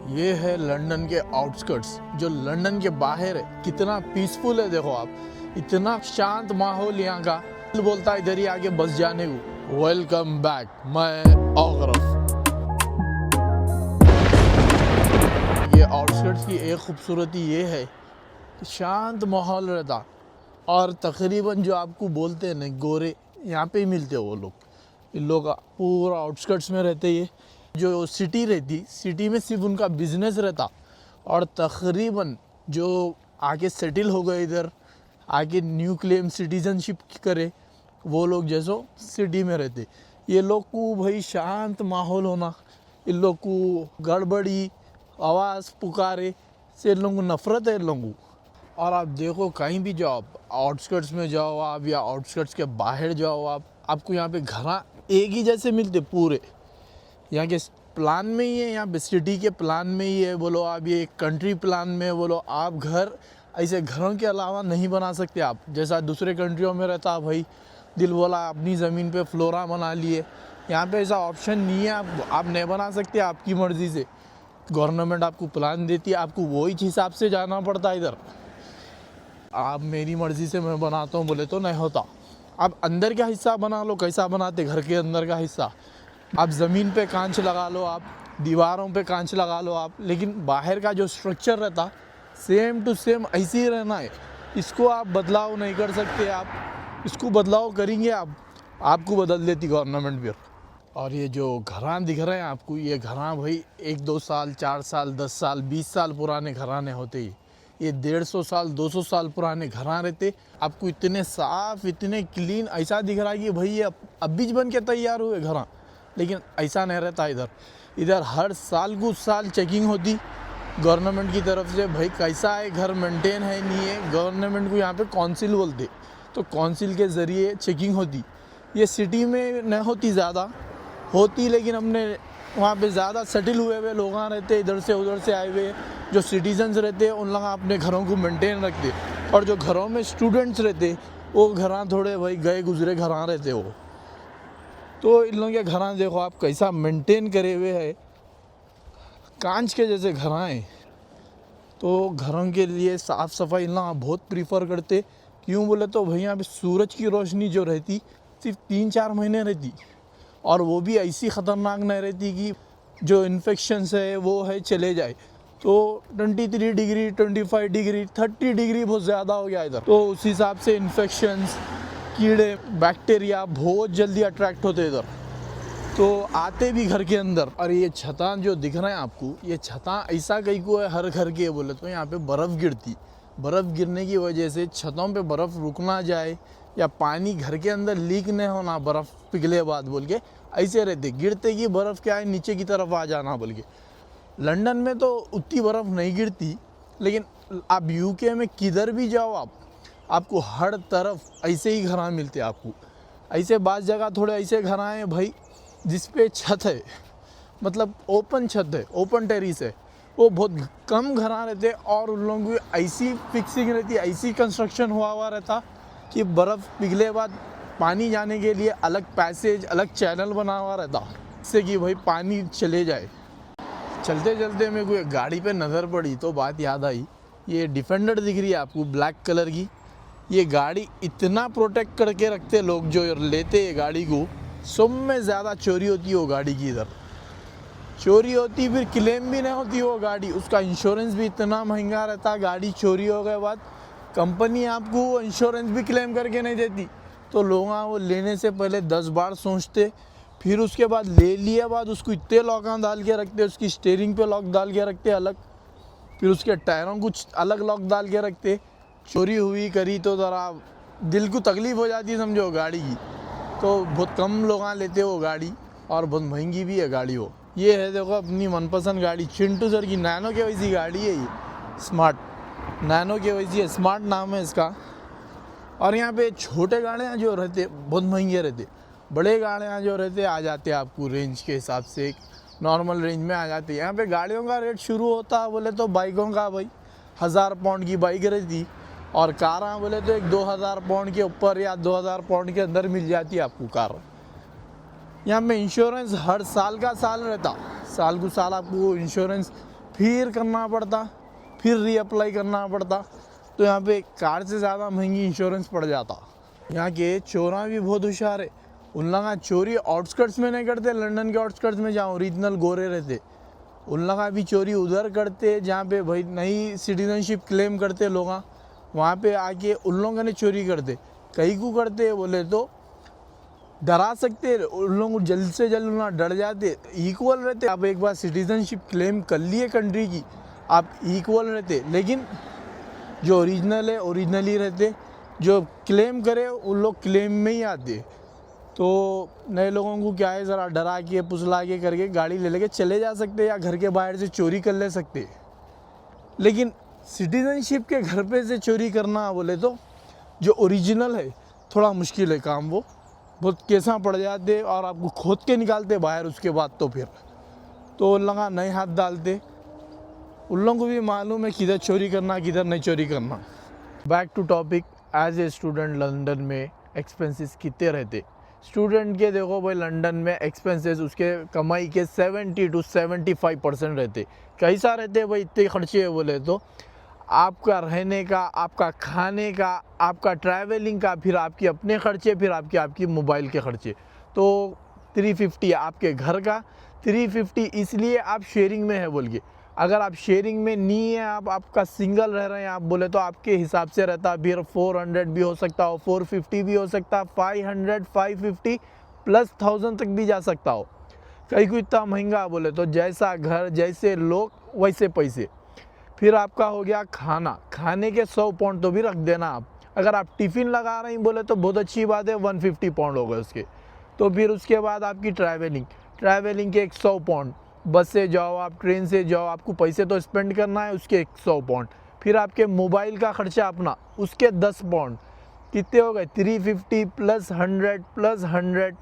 ये है लंदन के आउटस्कर्ट्स, जो लंदन के बाहर है। कितना पीसफुल है, देखो आप, इतना शांत माहौल यहाँ का। दिल बोलता है इधर ही आके बस जाने को। वेलकम बैक, मैं औगरफ। ये आउटस्कर्ट्स की एक खूबसूरती ये है कि शांत माहौल रहता, और तकरीबन जो आपको बोलते हैं ना गोरे, यहाँ पे ही मिलते हैं वो लोग। इन लोग पूरा आउटस्कर्ट्स में रहते। ये जो सिटी रहती, सिटी में सिर्फ उनका बिजनेस रहता, और तकरीबन जो आगे सेटल हो गए इधर, आगे न्यू क्लेम सिटीजनशिप करे, वो लोग जैसो सिटी में रहते। ये लोग को भाई शांत माहौल होना, इन लोग को गड़बड़ी आवाज़ पुकारे से इन लोगों को नफ़रत है इन लोगों को। और आप देखो कहीं भी जाओ, आउटस्कर्ट्स में जाओ आप या आउटस्कर्ट्स के बाहर जाओ आप, आपको यहाँ पे घर एक ही जैसे मिलते पूरे। यहाँ के प्लान में ही है, यहाँ पे सिटी के प्लान में ही है बोलो आप, ये कंट्री प्लान में बोलो आप, घर ऐसे घरों के अलावा नहीं बना सकते आप। जैसा दूसरे कंट्रियों में रहता भाई, दिल बोला अपनी ज़मीन पे फ्लोरा बना लिए। यहाँ पे ऐसा ऑप्शन नहीं है, आप नहीं बना सकते आपकी मर्ज़ी से। गवर्नमेंट आपको प्लान देती है, आपको वही हिसाब से जाना पड़ता है इधर। आप मेरी मर्ज़ी से मैं बनाता हूँ बोले तो नहीं होता। आप अंदर का हिस्सा बना लो, कैसा बनाते घर के अंदर का हिस्सा। आप ज़मीन पे कांच लगा लो, आप दीवारों पे कांच लगा लो आप, लेकिन बाहर का जो स्ट्रक्चर रहता सेम टू सेम ऐसे ही रहना है। इसको आप बदलाव नहीं कर सकते। आप इसको बदलाव करेंगे आपको बदल देती गवर्नमेंट फिर। और ये जो घरान दिख रहे हैं आपको, ये घरान भाई 1-2 साल 4 साल 10 साल 20 साल पुराने घराने होते ही। ये 150 साल 200 साल पुराने घरान रहते। आपको इतने साफ इतने क्लीन ऐसा दिख रहा है कि भाई ये अभी बन के तैयार हुए घरा, लेकिन ऐसा नहीं रहता इधर हर साल कुछ साल चेकिंग होती गवर्नमेंट की तरफ से, भाई कैसा है घर, मेंटेन है नहीं है। गवर्नमेंट को यहाँ पे काउंसिल बोलते, तो काउंसिल के ज़रिए चेकिंग होती। ये सिटी में नहीं होती, ज़्यादा होती, लेकिन हमने वहाँ पे ज़्यादा सेटल हुए हुए लोग रहते, इधर से उधर से आए हुए जो सिटीजन्स रहते, उन लोग अपने घरों को मेंटेन रखते। और जो घरों में स्टूडेंट्स रहते, वो घर थोड़े भाई गए गुजरे घर रहते वो। तो इन लोगों के घर देखो आप कैसा मेंटेन करे हुए है, कांच के जैसे घर हैं। तो घरों के लिए साफ़ सफाई इन लोग बहुत प्रीफर करते। क्यों बोले तो भाई यहाँ पे सूरज की रोशनी जो रहती सिर्फ 3-4 महीने रहती, और वो भी ऐसी ख़तरनाक नहीं रहती कि जो इन्फेक्शंस है वो है चले जाए। तो 23 डिग्री 25 डिग्री 30 डिग्री बहुत ज़्यादा हो गया इधर। तो उस हिसाब से इन्फेक्शंस, कीड़े, बैक्टीरिया बहुत जल्दी अट्रैक्ट होते इधर, तो आते भी घर के अंदर। और ये छता जो दिख रहे हैं आपको, ये छता ऐसा कहीं को है हर घर के बोले तो यहाँ पे बर्फ़ गिरती। बर्फ़ गिरने की वजह से छतों पे बर्फ़ रुक ना जाए, या पानी घर के अंदर लीक नहीं होना बर्फ़ पिघले बाद बोल के ऐसे रहते। गिरते कि बर्फ़ क्या है नीचे की तरफ आ जाना बोल के। लंदन में तो उतनी बर्फ़ नहीं गिरती, लेकिन आप यूके में किधर भी जाओ आपको हर तरफ ऐसे ही घर मिलते आपको। ऐसे बाज़ जगह थोड़े ऐसे घर हैं भाई जिस पे छत है, मतलब ओपन छत है, ओपन टेरिस है, वो बहुत कम घर रहते। और उन लोगों की ऐसी फिक्सिंग रहती, ऐसी कंस्ट्रक्शन हुआ रहता कि बर्फ़ पिघले बाद पानी जाने के लिए अलग पैसेज, अलग चैनल बना हुआ रहता, जिससे कि भाई पानी चले जाए। चलते चलते मेरे को एक गाड़ी पे नज़र पड़ी तो बात याद आई। ये डिफेंडर दिख रही है आपको ब्लैक कलर की। ये गाड़ी इतना प्रोटेक्ट करके रखते लोग जो लेते हैं गाड़ी को। सब में ज़्यादा चोरी होती है वो गाड़ी की, इधर चोरी होती, फिर क्लेम भी नहीं होती वो गाड़ी। उसका इंश्योरेंस भी इतना महंगा रहता, गाड़ी चोरी हो गए बाद कंपनी आपको इंश्योरेंस भी क्लेम करके नहीं देती। तो लोग वो लेने से पहले 10 बार सोचते, फिर उसके बाद ले लिया बाद उसको इतने लॉक डाल के रखते, उसकी स्टीयरिंग पे लॉक डाल के रखते अलग, फिर उसके टायरों कुछ अलग लॉक डाल के रखते। चोरी हुई करी तो ज़रा दिल को तकलीफ़ हो जाती है समझो गाड़ी की। तो बहुत कम लोग लेते वो गाड़ी, और बहुत महंगी भी है गाड़ी वो। ये है देखो अपनी मनपसंद गाड़ी, चिंटू सर की नैनो के वैसी गाड़ी है ये, स्मार्ट नैनो के वैसी है, स्मार्ट नाम है इसका। और यहाँ पे छोटे गाड़ियाँ जो रहते बहुत महंगे रहते, बड़े गाड़ियाँ जो रहते आ जाते आपको रेंज के हिसाब से नॉर्मल रेंज में आ जाते। यहाँ पे गाड़ियों का रेट शुरू होता है बोले तो बाइकों का भाई 1000 पाउंड की बाइक रहती, और कारां बोले तो 1-2000 पाउंड के ऊपर या 2000 पाउंड के अंदर मिल जाती है आपको कार। यहाँ पे इंश्योरेंस हर साल का साल रहता, साल को साल आपको इंश्योरेंस फिर करना पड़ता, फिर रीअप्लाई करना पड़ता। तो यहाँ पे कार से ज़्यादा महंगी इंश्योरेंस पड़ जाता। यहाँ के चोरा भी बहुत होशियार है, उन लोग चोरी आउटस्कर्ट्स में नहीं करते, लंदन के आउटस्कर्ट्स में जहाँ ओरिजिनल गोरे रहते, उन लोग भी चोरी उधर करते जहाँ पे भाई नई सिटीजनशिप क्लेम करते लोग, वहाँ पे आके उन लोगों ने चोरी करते। कहीं को करते बोले तो डरा सकते, उन लोग जल्द से जल्द उन्हें डर जाते, इक्वल रहते। आप एक बार सिटीजनशिप क्लेम कर लिए कंट्री की, आप इक्वल रहते। लेकिन जो ओरिजिनल है ओरिजिनल ही रहते, जो क्लेम करे उन लोग क्लेम में ही आते। तो नए लोगों को क्या है, ज़रा डरा के पुसला के करके गाड़ी ले लेके चले जा सकते या घर के बाहर से चोरी कर ले सकते। लेकिन सिटीजनशिप के घर पे से चोरी करना बोले तो जो ओरिजिनल है थोड़ा मुश्किल है काम, वो बहुत कैसा पड़ जाते और आपको खोद के निकालते बाहर। उसके बाद तो फिर तो उन लोग नए हाथ डालते, उन लोगों को भी मालूम है किधर चोरी करना किधर नहीं चोरी करना। Back to topic, as a student London में एक्सपेंसेस कितने रहते? स्टूडेंट के देखो भाई, लंदन में एक्सपेंसेस उसके कमाई के 70 to 75% रहते। कैसा रहते भाई इतने खर्चे है बोले तो? आपका रहने का, आपका खाने का, आपका ट्रैवलिंग का, फिर आपके अपने खर्चे, फिर आपकी मोबाइल के खर्चे। तो 350 आपके घर का, 350 इसलिए आप शेयरिंग में है बोल के। अगर आप शेयरिंग में नहीं है, आपका सिंगल रह रहे हैं आप बोले तो आपके हिसाब से रहता, फिर 400 भी हो सकता हो, 450 भी हो सकता, 500, 550 प्लस 1000 तक भी जा सकता हो। कहीं को इतना महंगा बोले तो जैसा घर जैसे लोग वैसे पैसे। फिर आपका हो गया खाना, खाने के 100 पाउंड तो भी रख देना आप। अगर आप टिफ़िन लगा रहे हैं बोले तो बहुत अच्छी बात है, 150 पाउंड हो गए उसके। तो फिर उसके बाद आपकी ट्रैवलिंग के 100 पाउंड, बस से जाओ आप, ट्रेन से जाओ, आपको पैसे तो स्पेंड करना है, उसके 100 पाउंड। फिर आपके मोबाइल का खर्चा अपना, उसके 10 पाउंड। कितने हो गए? 350 प्लस 100 प्लस 100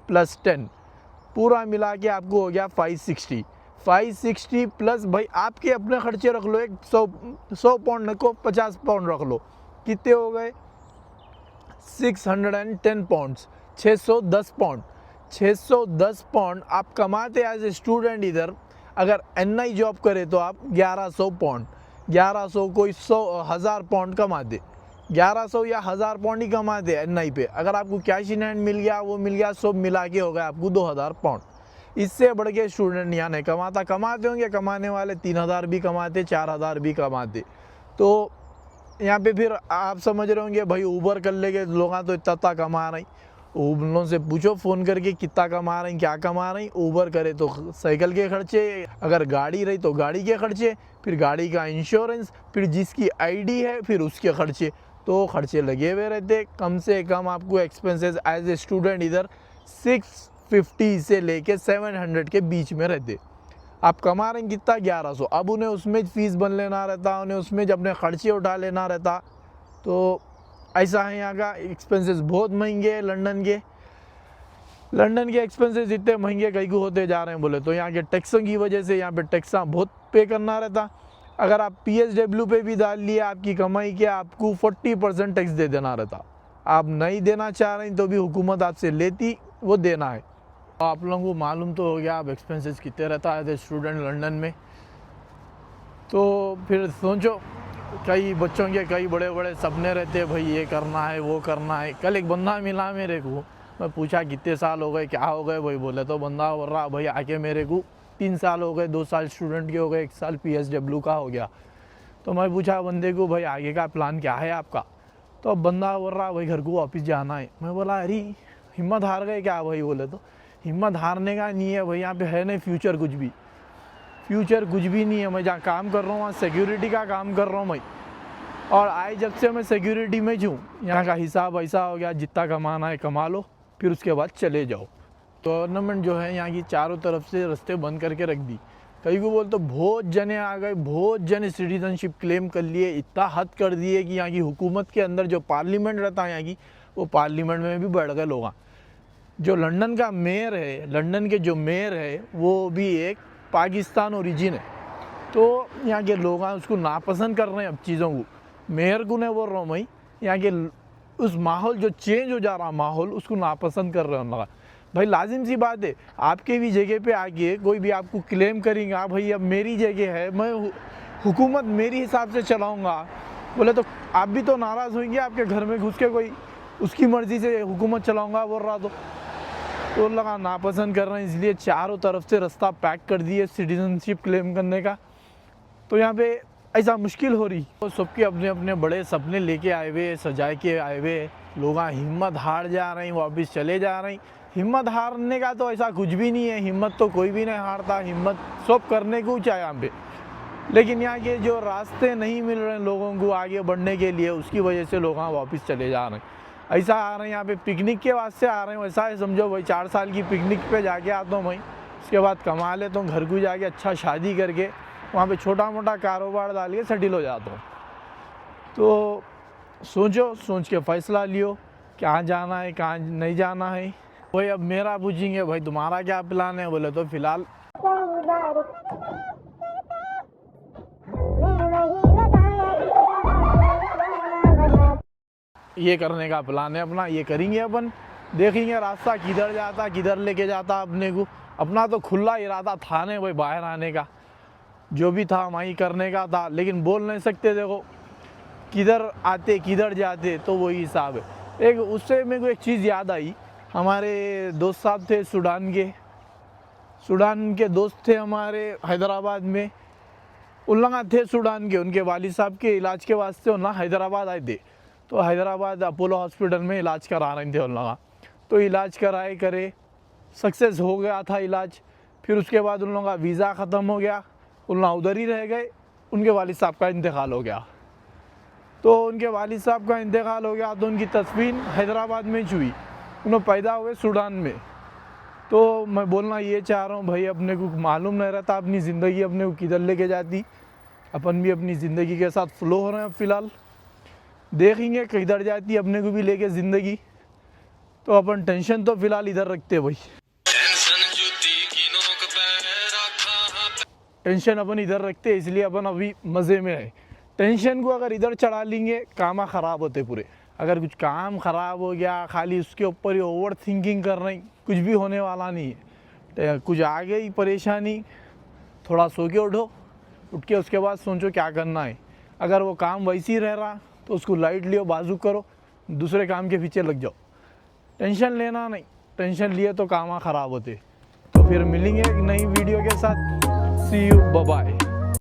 प्लस 10, पूरा मिला के आपको हो गया 560 प्लस भाई आपके अपने खर्चे रख लो, एक 100 पाउंड को 50 पाउंड रख लो, कितने हो गए? 610 पाउंड्स, 610 पाउंड। 610 पाउंड आप कमाते एज ए स्टूडेंट इधर। अगर NI जॉब करे तो आप 1100 पाउंड, 1100 कोई 1000 पाउंड कमाते, 1100 या 1000 पाउंड ही कमाते NI पे। अगर आपको कैश इन हैंड मिल गया, वो मिल गया, सब मिला के हो गया आपको 2000 पाउंड। इससे बढ़ के स्टूडेंट यहाँ नहीं कमाता। कमाते होंगे कमाने वाले 3000 भी कमाते, 4000 भी कमाते। तो यहाँ पे फिर आप समझ रहे होंगे भाई ऊबर कर लेंगे लोग तो इतना कमा रहे हैं। उन लोगों से पूछो फ़ोन करके कितना कमा रहे हैं, क्या कमा रहे हैं। ऊबर करे तो साइकिल के खर्चे, अगर गाड़ी रही तो गाड़ी के खर्चे, फिर गाड़ी का इंश्योरेंस, फिर जिसकी ID है फिर उसके खर्चे। तो खर्चे लगे हुए रहते। कम से कम आपको एक्सपेंसेस एज ए स्टूडेंट इधर 650 से लेके 700 के बीच में रहते। आप कमा रहे हैं कितना? 1100। अब उन्हें उसमें फीस बन लेना रहता, उन्हें उसमें जब अपने खर्चे उठा लेना रहता। तो ऐसा है यहाँ का एक्सपेंसेस बहुत महंगे हैं लंदन के एक्सपेंसेस इतने महंगे कहीं को होते जा रहे हैं बोले तो यहाँ के टैक्सों की वजह से। यहाँ पे टैक्स बहुत पे करना रहता। अगर आप PSW पे भी डाल लिए आपकी कमाई के, आपको 40% टैक्स दे देना रहता। आप नहीं देना चाह रहे हैं तो भी हुकूमत आपसे लेती, वो देना है। आप लोगों को मालूम तो हो गया अब एक्सपेंसेस कितने रहता है स्टूडेंट लंदन में। तो फिर सोचो, कई बच्चों के कई बड़े बड़े सपने रहते, भाई ये करना है वो करना है। कल एक बंदा मिला मेरे को, मैं पूछा कितने साल हो गए, क्या हो गए भाई? बोले तो बंदा बोल रहा भाई आके मेरे को 3 साल हो गए, 2 साल स्टूडेंट के हो गए, 1 साल PSW का हो गया। तो मैं पूछा बंदे को भाई आगे का प्लान क्या है आपका? तो अब बंदा बोल रहा भाई घर को वापस जाना है। मैं बोला अरे हिम्मत हार गए क्या भाई? बोले तो हिम्मत हारने का नहीं है भाई, यहाँ पे है नहीं फ्यूचर कुछ भी नहीं है। मैं जहाँ काम कर रहा हूँ वहाँ सिक्योरिटी का काम कर रहा हूँ मैं, और आए जब से मैं सिक्योरिटी में हूँ। यहाँ का हिसाब ऐसा हो गया, जितना कमाना है कमा लो, फिर उसके बाद चले जाओ। गवर्नमेंट जो है यहाँ की चारों तरफ से रास्ते बंद करके रख दी। कहीं को बोल तो बहुत जने आ गए, बहुत जने सिटीजनशिप क्लेम कर लिए, इतना हद कर दिए कि यहाँ की हुकूमत के अंदर जो पार्लियामेंट रहता है यहाँ की, वो पार्लियामेंट में भी बढ़ गए लोग। जो लंदन का मेयर है, लंदन के जो मेयर है वो भी एक पाकिस्तान ओरिजिन है। तो यहाँ के लोग उसको नापसंद कर रहे हैं अब चीज़ों को। मेयर को नहीं बोल रहा हूँ मैं, यहाँ के उस माहौल जो चेंज हो जा रहा माहौल, उसको नापसंद कर रहे हैं उन लोग। भाई लाजिम सी बात है, आपके भी जगह पे आके कोई भी आपको क्लेम करेगा भाई अब मेरी जगह है, मैं हुकूमत मेरी हिसाब से चलाऊँगा, बोले तो आप भी तो नाराज़ होंगे, आपके घर में घुस के कोई उसकी मर्ज़ी से हुकूमत चलाऊँगा बोल रहा तो लगा नापसंद कर रहे हैं, इसलिए चारों तरफ से रास्ता पैक कर दिए सिटीजनशिप क्लेम करने का। तो यहाँ पे ऐसा मुश्किल हो रही, तो सबके अपने अपने बड़े सपने लेके आए हुए, सजाए के आए हुए लोग हिम्मत हार जा रहे हैं, वापस चले जा रहे हैं। हिम्मत हारने का तो ऐसा कुछ भी नहीं है, हिम्मत तो कोई भी नहीं हारता, हिम्मत सब करने को चाहे यहाँ पे। लेकिन यहाँ के जो रास्ते नहीं मिल रहे हैं लोगों को आगे बढ़ने के लिए, उसकी वजह से लोग वापस चले जा रहे हैं। ऐसा आ रहे हैं यहाँ पे पिकनिक के वास्ते आ रहे हैं, वैसा है समझो भाई 4 साल की पिकनिक पे जाके आता हूँ भाई, उसके बाद कमा लेता हूँ, घर को जाके अच्छा शादी करके वहाँ पे छोटा मोटा कारोबार डाल के सेटल हो जाता हूँ। तो सोचो, सोच के फ़ैसला लियो कहाँ जाना है कहाँ नहीं जाना है। भाई अब मेरा पूछेंगे भाई तुम्हारा क्या प्लान है, बोले तो फ़िलहाल ये करने का प्लान है अपना, ये करेंगे अपन, देखेंगे रास्ता किधर जाता किधर लेके जाता अपने को। अपना तो खुला इरादा था नहीं भाई बाहर आने का, जो भी था वहीं करने का था, लेकिन बोल नहीं सकते, देखो किधर आते किधर जाते, तो वही हिसाब है। एक उससे मेरे को एक चीज़ याद आई, हमारे दोस्त साहब थे सूडान के दोस्त थे हमारे हैदराबाद में, उल्लंघा थे सूडान के, उनके वालिद साहब के इलाज के वास्ते उन्ना हैदराबाद आए थे। तो हैदराबाद अपोलो हॉस्पिटल में इलाज करा रहे थे उल्लंघा, तो इलाज कराए करे सक्सेस हो गया था इलाज। फिर उसके बाद उन लोगों का वीज़ा ख़त्म हो गया, उन लोग उधर ही रह गए, उनके वालिद साहब का इंतकाल हो गया। तो उनके वालिद साहब का इंतकाल हो गया तो उनकी तस्वीर हैदराबाद में हुई, उन्होंने पैदा हुए सूडान में। तो मैं बोलना ये चाह रहा हूँ भाई, अपने को मालूम नहीं रहता अपनी ज़िंदगी अपने को किधर लेके जाती, अपन भी अपनी ज़िंदगी के साथ फ्लो हो रहे हैं फ़िलहाल, देखेंगे किधर जाती अपने को भी लेके ज़िंदगी। तो अपन टेंशन तो फ़िलहाल इधर रखते भाई, टेंशन अपन इधर रखते, इसलिए अपन अभी मज़े में है। टेंशन को अगर इधर चढ़ा लेंगे काम ख़राब होते पूरे। अगर कुछ काम ख़राब हो गया खाली उसके ऊपर ही ओवर थिंकिंग कर रहे, कुछ भी होने वाला नहीं है। कुछ आ गई परेशानी, थोड़ा सो के उठ के उसके बाद सोचो क्या करना है। अगर वो काम वैसे ही रह रहा तो उसको लाइट लियो, बाजू करो, दूसरे काम के पीछे लग जाओ। टेंशन लेना नहीं, टेंशन लिए तो काम ख़राब होते। तो फिर मिलेंगे एक नई वीडियो के साथ, सी यू, बाय बाय।